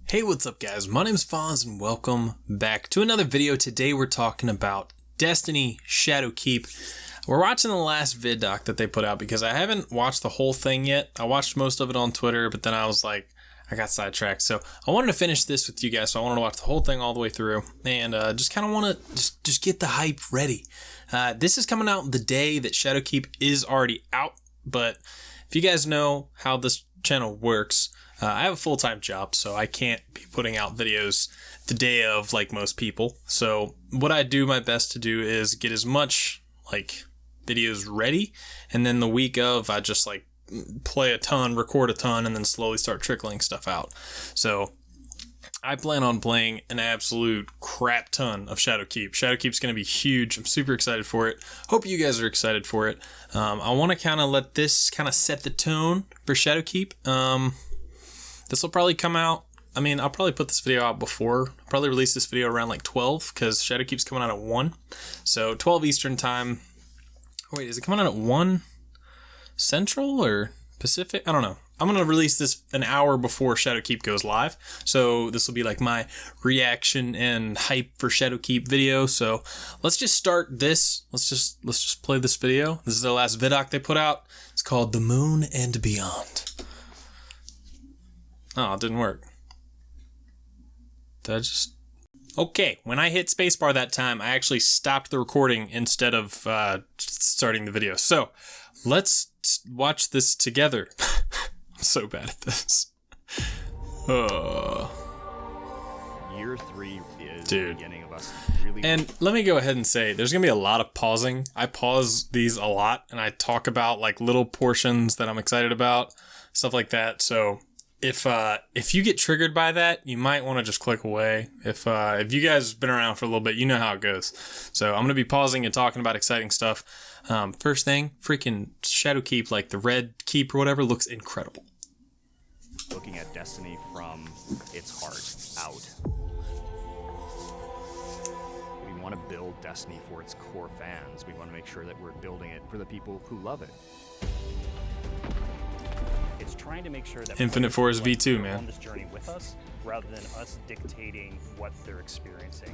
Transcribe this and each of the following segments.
Hey, what's up guys? My name's Fonz and welcome back to another video. Today we're talking about Destiny Shadowkeep. We're watching the last ViDoc that they put out because I haven't watched the whole thing yet. I watched most of it on Twitter, but then I was like, I got sidetracked. So I wanted to finish this with you guys, so I wanted to watch the whole thing all the way through and just kind of want to just get the hype ready. This is coming out the day that Shadowkeep is already out, but if you guys know how this channel works, I have a full-time job, so I can't be putting out videos the day of like most people. So what I do my best to do is get as much like videos ready, and then the week of I just like play a ton, record a ton, and then slowly start trickling stuff out. So I plan on playing an absolute crap ton of Shadowkeep. Shadowkeep's going to be huge. I'm super excited for it. Hope you guys are excited for it. I want to kind of let this kind of set the tone for Shadowkeep. This will probably come out, I mean, I'll probably put this video out before, I'll probably release this video around like 12, because Shadowkeep's coming out at 1. So 12 Eastern time. Wait, is it coming out at 1 Central or Pacific? I don't know. I'm going to release this an hour before Shadowkeep goes live. So this will be like my reaction and hype for Shadowkeep video. So let's just start this. Let's just play this video. This is the last ViDoc they put out. It's called The Moon and Beyond. Oh, it didn't work. Did I just... Okay, when I hit spacebar that time, I actually stopped the recording instead of starting the video. So, let's watch this together. I'm so bad at this. Year 3 is Dude. the beginning of us really... And let me go ahead and say, there's going to be a lot of pausing. I pause these a lot, and I talk about like little portions that I'm excited about, stuff like that. So... If you get triggered by that, you might want to just click away. If you guys have been around for a little bit, you know how it goes. So I'm going to be pausing and talking about exciting stuff. First thing, freaking Shadowkeep, like the red keep or whatever, looks incredible. Looking at Destiny from its heart out. We want to build Destiny for its core fans. We want to make sure that we're building it for the people who love it. It's trying to make sure that Infinite Force V2, man. On this journey with us, rather than us dictating what they're experiencing.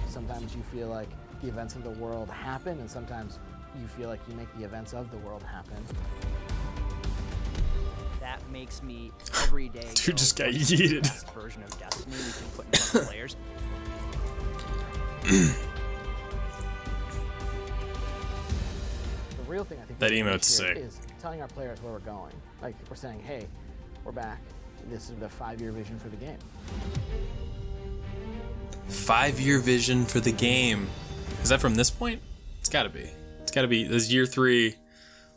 Sometimes you feel like the events of the world happen, and sometimes you feel like you make the events of the world happen. That makes me every day. Dude just got what's the yeeted. best version of Destiny we can put in front of players. The real thing I think That we do emote's here sick. is telling our players where we're going. Like we're saying, hey, we're back. This is the 5-year vision for the game. 5-year vision for the game. Is that from this point? It's got to be. It's got to be. This is year 3.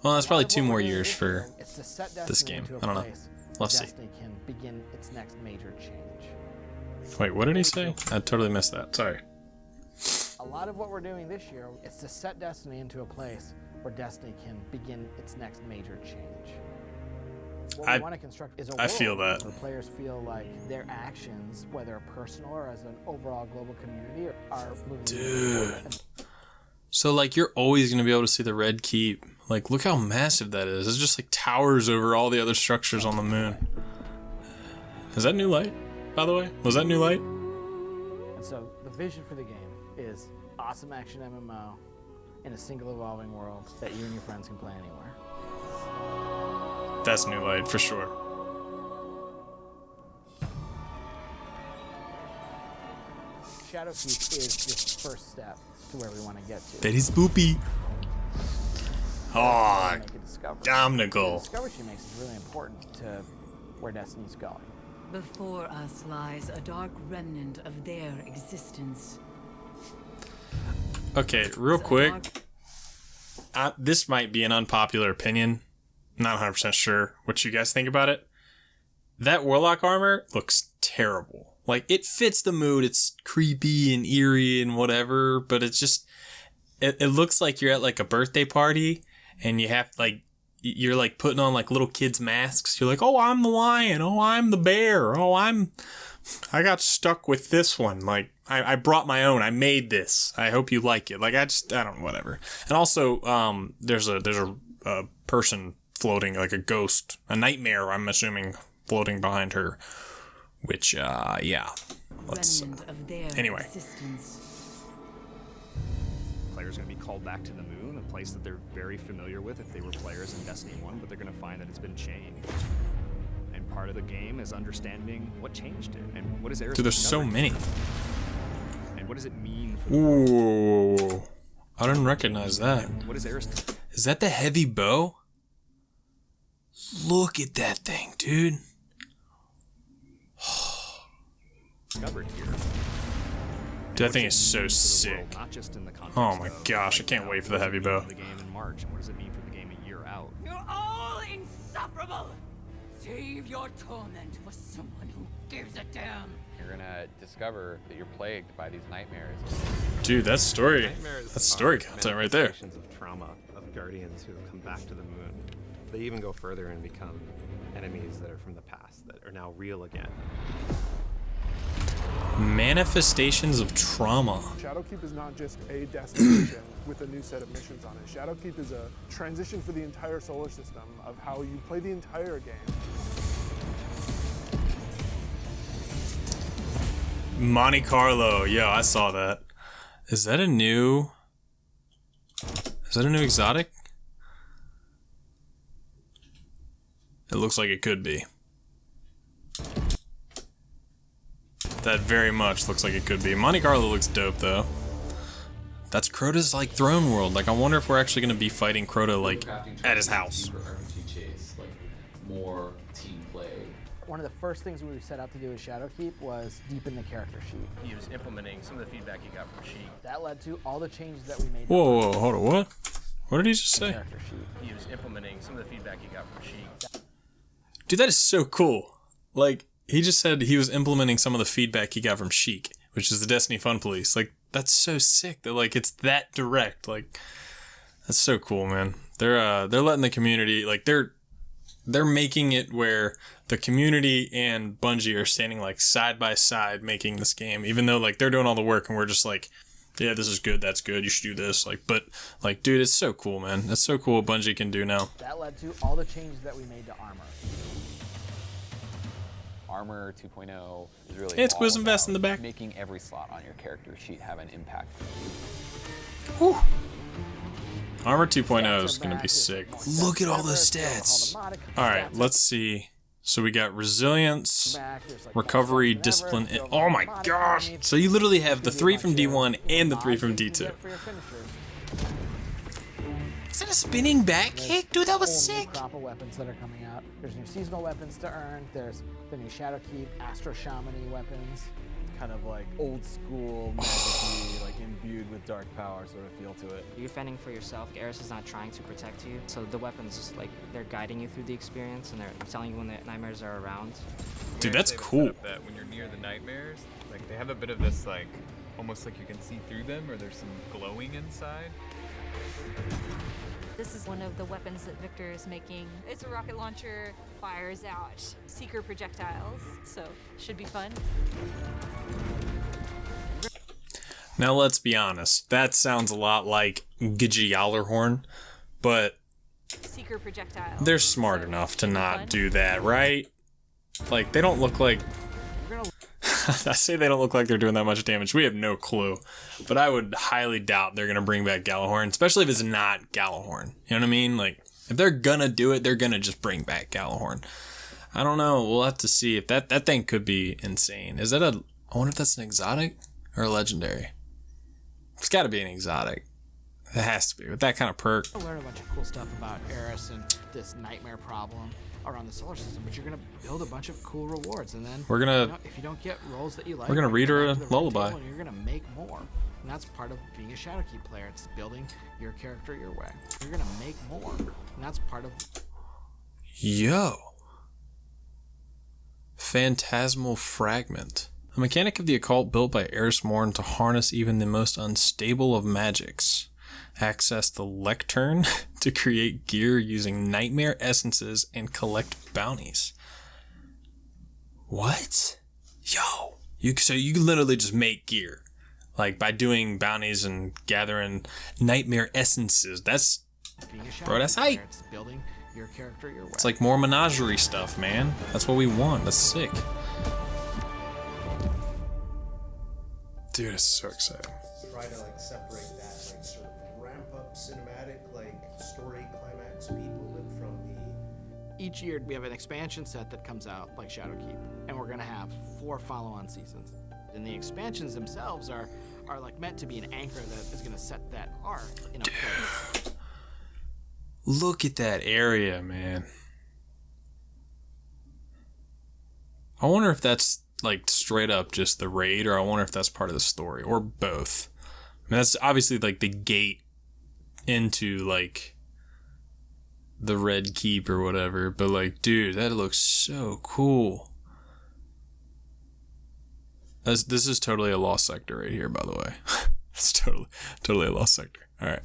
Well, that's probably 2 more years for It's to set this Destiny game. into a I don't know. place Let's where see. Destiny can begin its next major change. Wait, what did he say? I totally missed that. Sorry. A lot of what we're doing this year is to set Destiny into a place where Destiny can begin its next major change. What we want to construct is a world feel that. where players feel like their actions, whether personal or as an overall global community, are moving forward. So, like, you're always going to be able to see the red keep. Like, look how massive that is. It's just, like, towers over all the other structures on the moon. Is that new light, by the way? Was that new light? And so, the vision for the game is awesome action MMO in a single evolving world that you and your friends can play anywhere. That's new light, for sure. Shadowkeep is just the first step to where we want to get to. Betty's boopy. Oh, Make a discovery. The Dominical. discovery she makes is really important to where Destiny's going. Before us lies a dark remnant of their existence. Okay, real quick. This might be an unpopular opinion. Not 100% sure what you guys think about it. That Warlock armor looks terrible. Like, it fits the mood. It's creepy and eerie and whatever, but it's just... It looks like you're at, like, a birthday party, and you have, like... You're, like, putting on, like, little kids' masks. You're like, oh, I'm the lion. Oh, I'm the bear. Oh, I got stuck with this one. Like, I brought my own. I made this. I hope you like it. Like, I don't know, whatever. And also, there's a person floating, like a ghost, a nightmare, I'm assuming, floating behind her. Which, yeah. Let's. Remnant of their Anyway. existence. Players are going to be called back to the moon, a place that they're very familiar with if they were players in Destiny 1, but they're going to find that it's been changed. And part of the game is understanding what changed it, and what is Eris Dude, there's so discovered. many. And what does it mean for the Ooh. I didn't recognize that. and what is Eris Is that the heavy bow? Look at that thing, dude. discovered here? Dude, that thing is so sick. Not just in the context Oh my of, gosh, I like, can't now, wait for the what does heavy it mean bow. for the game in March, and what does it mean for the game a year out? You're all insufferable! Save your torment for someone who gives a damn. You're gonna discover that you're plagued by these nightmares. Dude, that's story. Nightmares That's story are content right there. manifestations of trauma of guardians who come back to the moon. They even go further and become enemies that are from the past that are now real again. Manifestations of trauma. Shadowkeep is not just a destination with a new set of missions on it. Shadowkeep is a transition for the entire solar system of how you play the entire game. Monte Carlo. Yo, I saw that. Is that a new... Is that a new exotic? It looks like it could be. That very much looks like it could be. Monte Carlo looks dope, though. That's Crota's, like, throne world. Like, I wonder if we're actually going to be fighting Crota, like, at his house. More team play. One of the first things we set out to do with Shadowkeep was deepen the character sheet. He was implementing some of the feedback he got from Sheik. That led to all the changes that we made. Whoa, hold on, what? What did he just say? Character sheet. He was implementing some of the feedback he got from Sheik. Dude, that is so cool. Like, he just said he was implementing some of the feedback he got from Sheik, which is the Destiny Fun Police. Like, that's so sick that, like, it's that direct. Like, that's so cool, man. They're letting the community, like, they're making it where the community and Bungie are standing, like, side by side making this game, even though, like, they're doing all the work and we're just like, yeah, this is good, that's good, you should do this. Like, but, like, dude, it's so cool, man. That's so cool what Bungie can do now. That led to all the changes that we made to armor. Armor 2.0 is really Hey, it's all Quiz Invest in the about back. making every slot on your character sheet have an impact. Whew. Armor 2.0 is going to be sick. Look at all those stats. All right, let's see. So we got resilience, recovery, discipline, and oh my gosh. So you literally have the 3 from D1 and the 3 from D2. Is that a spinning back kick? Dude, that was sick. Crop of weapons that are coming out. There's new seasonal weapons to earn. There's the new Shadowkeep, Astro Shaman-y weapons. Kind of like old school, magic-y, like imbued with dark power sort of feel to it. You're fending for yourself. Eris is not trying to protect you. So the weapons just like they're guiding you through the experience and they're telling you when the nightmares are around. Dude, that's cool. That when you're near the nightmares, like they have a bit of this like almost like you can see through them or there's some glowing inside. This is one of the weapons that Victor is making. It's a rocket launcher, fires out seeker projectiles, so should be fun. Now let's be honest. That sounds a lot like Gjallarhorn, but Seeker projectiles. they're smart enough to not do that, right? Like, they don't look like... I say they don't look like they're doing that much damage. We have no clue. But I would highly doubt they're going to bring back Gjallarhorn, especially if it's not Gjallarhorn. You know what I mean? Like, if they're going to do it, they're going to just bring back Gjallarhorn. I don't know. We'll have to see if that thing could be insane. Is that a... I wonder if that's an exotic or a legendary. It's got to be an exotic. It has to be. With that kind of perk. You'll learn a bunch of cool stuff about Eris and this nightmare problem around the solar system, but you're going to build a bunch of cool rewards, and then We're gonna- you know, if you don't get roles that you like, we're gonna read her go a back to the red lullaby. table and you're going to make more. And that's part of being a Shadowkeep player. It's building your character your way. You're going to make more. And that's part of... Yo. Phantasmal Fragment. A mechanic of the occult built by Eris Morn to harness even the most unstable of magics. Access the lectern to create gear using nightmare essences and collect bounties. What? Yo. So you can literally just make gear. Like by doing bounties and gathering nightmare essences. That's... being a Bro, that's Shadowkeep hype. player. It's building your character your way. It's like more menagerie stuff, man. That's what we want. That's sick. Dude, it's so exciting. Try to like separate that like sort of ramp up cinematic like story climax speed movement from the. Each year we have an expansion set that comes out like Shadowkeep, and we're gonna have 4 follow-on seasons. And the expansions themselves are like meant to be an anchor that is gonna set that arc in a place. Look at that area, man. I wonder if that's like straight up just the raid, or I wonder if that's part of the story, or both. I mean, that's obviously like the gate into like the Red Keep or whatever, but like, dude, that looks so cool. This is totally a lost sector right here, by the way. It's totally a lost sector. All right.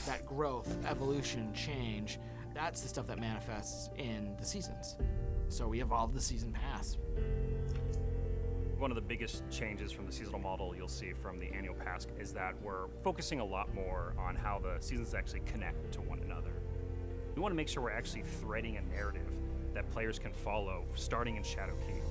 That growth, evolution, change, that's the stuff that manifests in the seasons. So we evolved the season pass. One of the biggest changes from the seasonal model you'll see from the annual pass is that we're focusing a lot more on how the seasons actually connect to one another. We want to make sure we're actually threading a narrative that players can follow starting in Shadowkeep.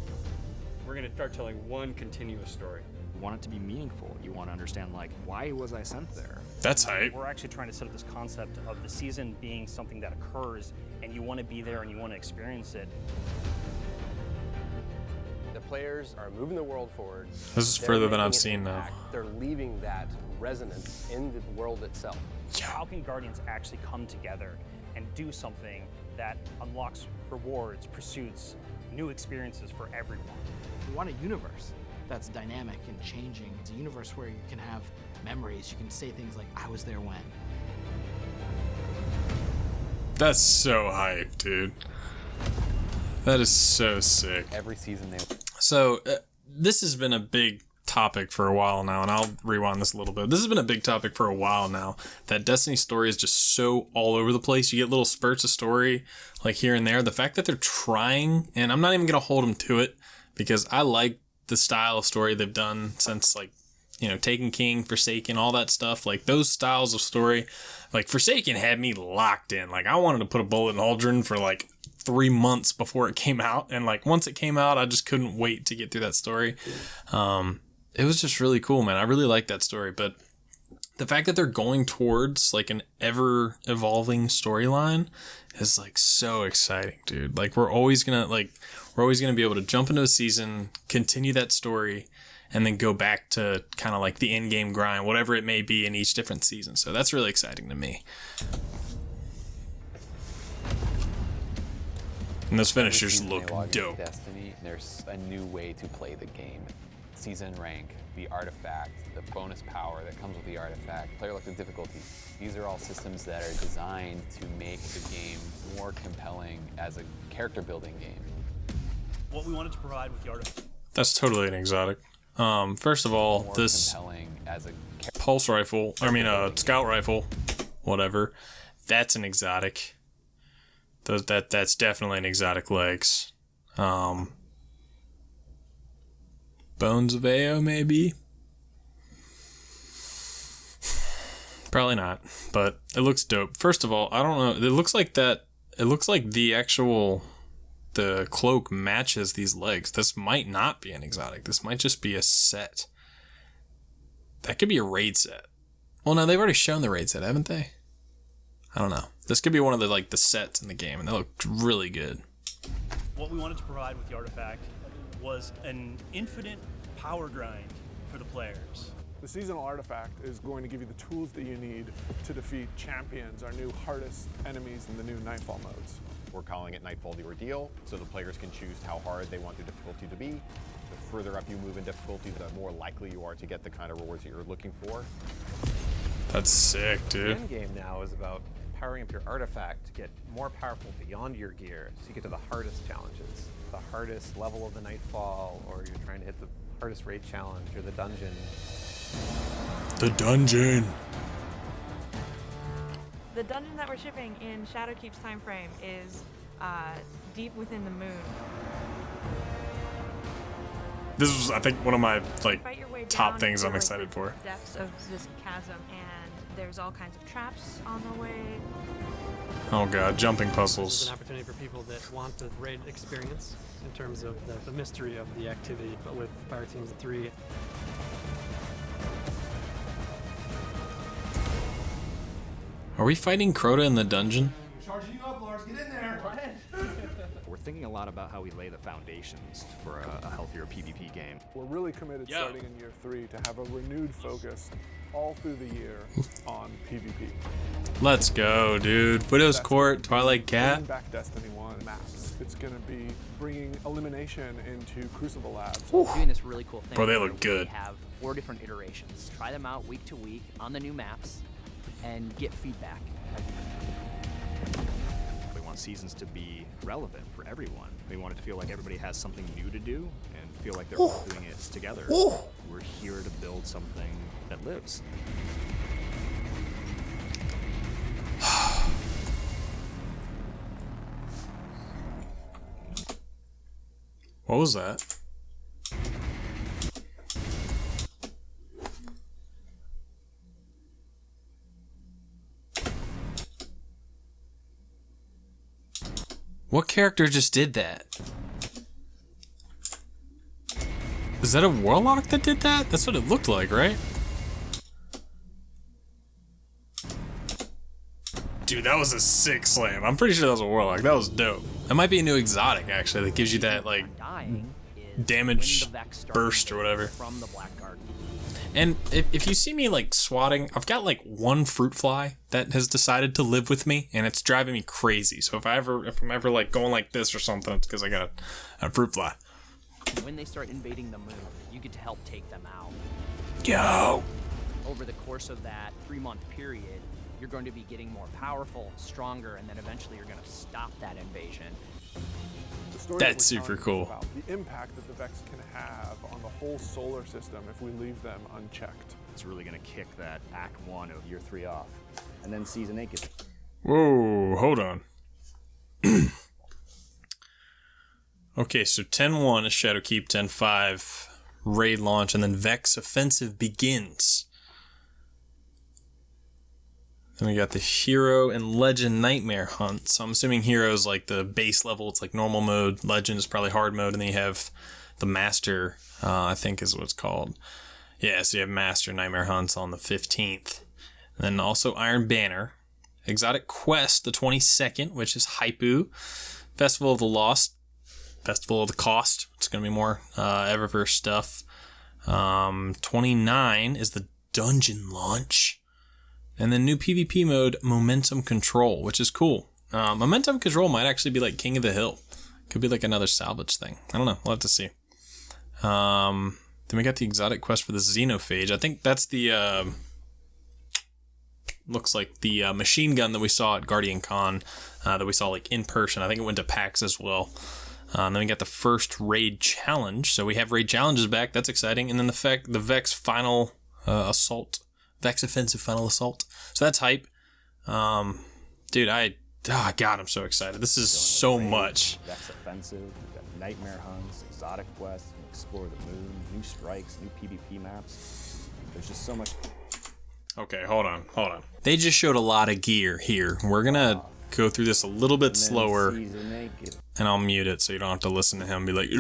We're going to start telling one continuous story. You want it to be meaningful. You want to understand, like, why was I sent there? That's hype. We're actually trying to set up this concept of the season being something that occurs, and you want to be there and you want to experience it. The players are moving the world forward. This is further than I've seen now. They're leaving that resonance in the world itself. How can Guardians actually come together and do something that unlocks rewards, pursuits, new experiences for everyone? We want a universe that's dynamic and changing. It's a universe where you can have memories. You can say things like, I was there when. That's so hype, dude. That is so sick. Every season they... So, this has been a big topic for a while now, and I'll rewind this a little bit. This has been a big topic for a while now, that Destiny story is just so all over the place. You get little spurts of story, like here and there. The fact that they're trying, and I'm not even going to hold them to it, because I like the style of story they've done since, like, you know, Taken King, Forsaken, all that stuff. Like, those styles of story, like, Forsaken had me locked in. Like, I wanted to put a bullet in Aldrin for, like, 3 months before it came out. And, like, once it came out, I just couldn't wait to get through that story. It was just really cool, man. I really like that story. But the fact that they're going towards, like, an ever-evolving storyline is, like, so exciting, dude. Like, we're always gonna be able to jump into a season, continue that story, and then go back to kind of like the in-game grind, whatever it may be in each different season. So that's really exciting to me. And those finishers look dope. Destiny, there's a new way to play the game. Season rank, the artifact, the bonus power that comes with the artifact, player elected difficulty. These are all systems that are designed to make the game more compelling as a character building game. What we wanted to provide with the artifact. That's totally an exotic. First of all, More this as a pulse rifle, scout rifle, whatever, that's an exotic. That's definitely an exotic legs. Bones of AO, maybe? Probably not, but it looks dope. First of all, I don't know, it looks like the cloak matches these legs. This might not be an exotic. This might just be a set. That could be a raid set. Well, no, they've already shown the raid set, haven't they? I don't know. This could be one of the sets in the game, and they look really good. What we wanted to provide with the artifact was an infinite power grind for the players. The seasonal artifact is going to give you the tools that you need to defeat champions, our new hardest enemies in the new Nightfall modes. We're calling it Nightfall the Ordeal, so the players can choose how hard they want their difficulty to be. The further up you move in difficulty, the more likely you are to get the kind of rewards that you're looking for. That's sick, dude. The end game now is about powering up your artifact to get more powerful beyond your gear, so you get to the hardest challenges. The hardest level of the Nightfall, or you're trying to hit the hardest raid challenge, or the dungeon. The dungeon! The dungeon that we're shipping in Shadowkeep's time frame is deep within the moon. This was, I think, one of my Fight your way top down things to, I'm excited for. Depths of this chasm, and there's all kinds of traps on the way. Oh god, jumping This puzzles. is an opportunity for people that want the raid experience in terms of the mystery of the activity, but with fire teams of 3. Are we fighting Crota in the dungeon? Charging you up, Lars. Get in there. We're thinking a lot about how we lay the foundations for a healthier PvP game. We're really committed starting in year 3 to have a renewed focus all through the year on PvP. Let's go, dude. Widow's Court, Twilight Cat. Bringing back Destiny 1 maps. It's going to be bringing elimination into Crucible Labs. Doing this really cool thing. Bro, they where look good. We have 4 different iterations. Try them out week to week on the new maps and get feedback. We want seasons to be relevant for everyone. We want it to feel like everybody has something new to do and feel like they're all doing it together. We're here to build something that lives. What was that? What character just did that? Is that a warlock that did that? That's what it looked like, right? Dude, that was a sick slam. I'm pretty sure that was a warlock. That was dope. That might be a new exotic, actually, that gives you that, like, damage burst or whatever. From the Black Garden. And if you see me, like, swatting, I've got, like, one fruit fly that has decided to live with me, and it's driving me crazy. So if I'm ever, like, going like this or something, it's because I got a fruit fly. When they start invading the moon, you get to help take them out. Yo! Over the course of that 3-month period, you're going to be getting more powerful, stronger, and then eventually you're going to stop that invasion. That's super cool. About the impact that the Vex can have on the whole solar system if we leave them unchecked. It's really going to kick that Act 1 of Year 3 off. And then Season 8 gets... Whoa, hold on. Okay, so 10-1 is Shadowkeep, 10-5 raid launch, and then Vex offensive begins. Then we got the hero and legend nightmare hunt. So I'm assuming hero is like the base level. It's like normal mode. Legend is probably hard mode. And then you have the master, I think is what it's called. Yeah, so you have master nightmare hunts on the 15th. And then also Iron Banner. Exotic Quest, the 22nd, which is Haipu. Festival of the Lost. Festival of the Cost. It's going to be more Eververse stuff. 29 is the dungeon launch. And then new PvP mode, Momentum Control, which is cool. Momentum Control might actually be like King of the Hill. Could be like another salvage thing. I don't know. We'll have to see. Then we got the exotic quest for the Xenophage. I think that's the... looks like the machine gun that we saw at Guardian Con. That we saw like in person. I think it went to PAX as well. Then we got the first raid challenge. So we have raid challenges back. That's exciting. And then the Vex final assault. Vex offensive final assault. So that's hype. Dude, God, I'm so excited. This is so much. Vex offensive, we've got nightmare hunts, exotic quests, explore the moon, new strikes, new PvP maps. There's just so much. Okay, hold on. They just showed a lot of gear here. We're gonna go through this a little bit slower, and I'll mute it so you don't have to listen to him be like.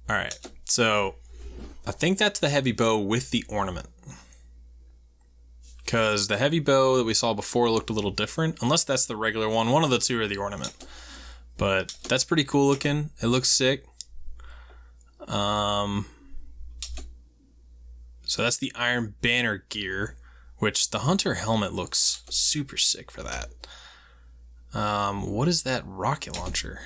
All right, so I think that's the heavy bow with the ornament. Because the heavy bow that we saw before looked a little different. Unless that's the regular one. One of the two are the ornament. But that's pretty cool looking. It looks sick. So that's the Iron Banner gear. Which the Hunter helmet looks super sick for that. What is that rocket launcher?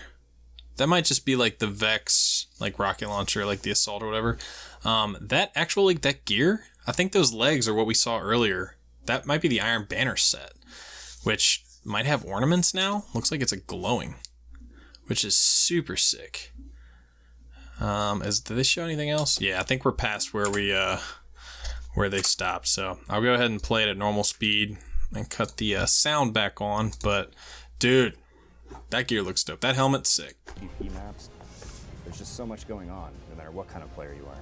That might just be like the Vex, like rocket launcher, like the assault or whatever. That actual, like that gear, I think those legs are what we saw earlier. That might be the Iron Banner set, which might have ornaments now. Looks like it's a glowing, which is super sick. Did they show anything else? Yeah, I think we're past where they stopped. So I'll go ahead and play it at normal speed and cut the sound back on. But dude, that gear looks dope. That helmet's sick. PvP maps. There's just so much going on, no matter what kind of player you are.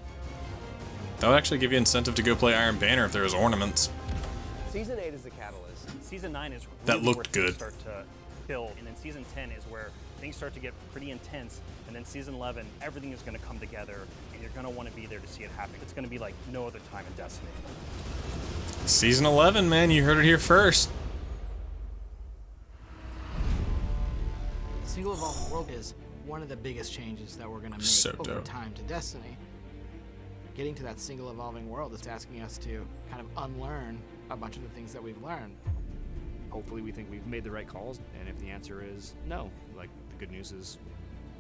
That would actually give you incentive to go play Iron Banner if there was ornaments. Season 8 is the catalyst. Season 9 is really that looked where good. Start to build, and then Season 10 is where things start to get pretty intense, and then season 11, everything is going to come together, and you're going to want to be there to see it happen. It's going to be like no other time in Destiny. Season 11, man, you heard it here first. Single evolving world is one of the biggest changes that we're going to make So over dope. time to Destiny. Getting to that single evolving world is asking us to kind of unlearn a bunch of the things that we've learned. Hopefully we think we've made the right calls, and if the answer is no, like, the good news is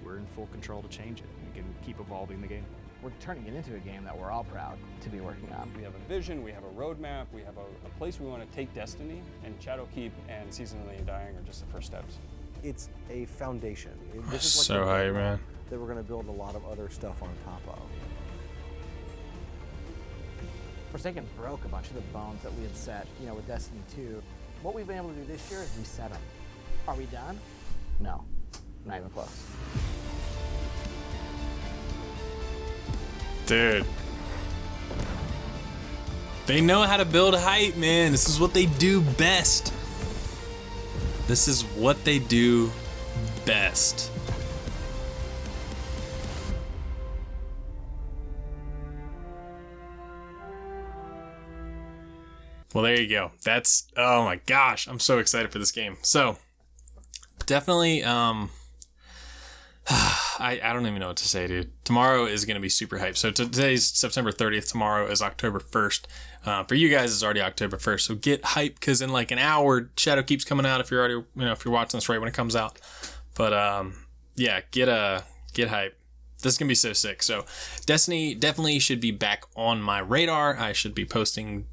we're in full control to change it. We can keep evolving the game. We're turning it into a game that we're all proud to be working on. We have a vision, we have a roadmap, we have a place we want to take Destiny, and Shadowkeep and Season of the Undying are just the first steps. It's a foundation. This is So the hype, bedrock man. that we're going to build a lot of other stuff on top of. Forsaken broke a bunch of the bones that we had set, with Destiny 2. What we've been able to do this year is reset them. Are we done? No, not even close. Dude. They know how to build hype, man. This is what they do best. This is what they do best. Well, there you go. That's, oh my gosh, I'm so excited for this game. So, definitely, I don't even know what to say, dude. Tomorrow is going to be super hype. So today's September 30th. Tomorrow is October 1st. For you guys, it's already October 1st. So get hype, because in like an hour, Shadowkeep's coming out. If you're already, if you're watching this right when it comes out. But yeah, get hype. This is going to be so sick. So Destiny definitely should be back on my radar. I should be posting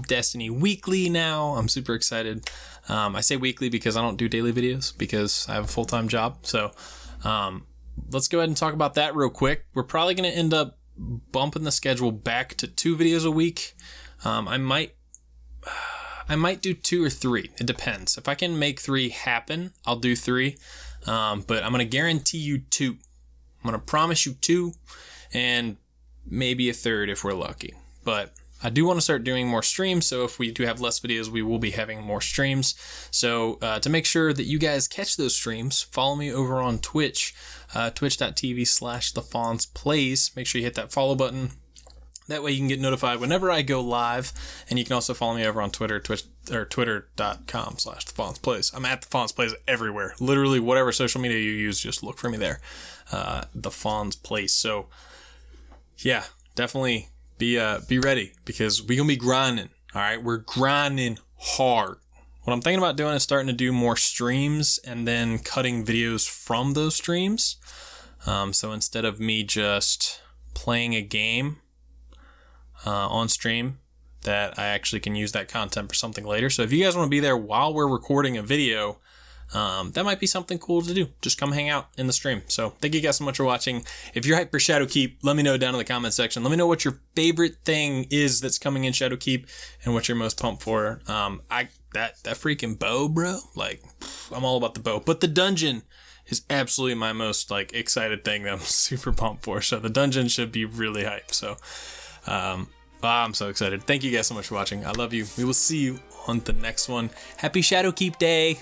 Destiny weekly now. I'm super excited. I say weekly because I don't do daily videos because I have a full-time job. So let's go ahead and talk about that real quick. We're probably going to end up bumping the schedule back to 2 videos a week. I might do 2 or 3. It depends. If I can make 3 happen, I'll do 3. But I'm going to guarantee you 2. I'm going to promise you 2 and maybe a 3rd if we're lucky. But I do want to start doing more streams, so if we do have less videos, we will be having more streams. So to make sure that you guys catch those streams, follow me over on Twitch, twitch.tv/thefonzplays. Make sure you hit that follow button. That way you can get notified whenever I go live, and you can also follow me over on Twitter, twitter.com/thefonzplays. I'm at thefonzplays everywhere. Literally whatever social media you use, just look for me there. The Fonz Place. So yeah, definitely be ready, because we're gonna be grinding. All right, we're grinding hard. What I'm thinking about doing is starting to do more streams and then cutting videos from those streams. So instead of me just playing a game on stream, that I actually can use that content for something later. So if you guys want to be there while we're recording a video, that might be something cool to do. Just come hang out in the stream. So thank you guys so much for watching. If you're hyped for Shadowkeep, let me know down in the comment section. Let me know what your favorite thing is that's coming in Shadowkeep and what you're most pumped for. That freaking bow, bro. Like, I'm all about the bow. But the dungeon is absolutely my most excited thing that I'm super pumped for. So the dungeon should be really hyped. So I'm so excited. Thank you guys so much for watching. I love you. We will see you on the next one. Happy Shadowkeep Day.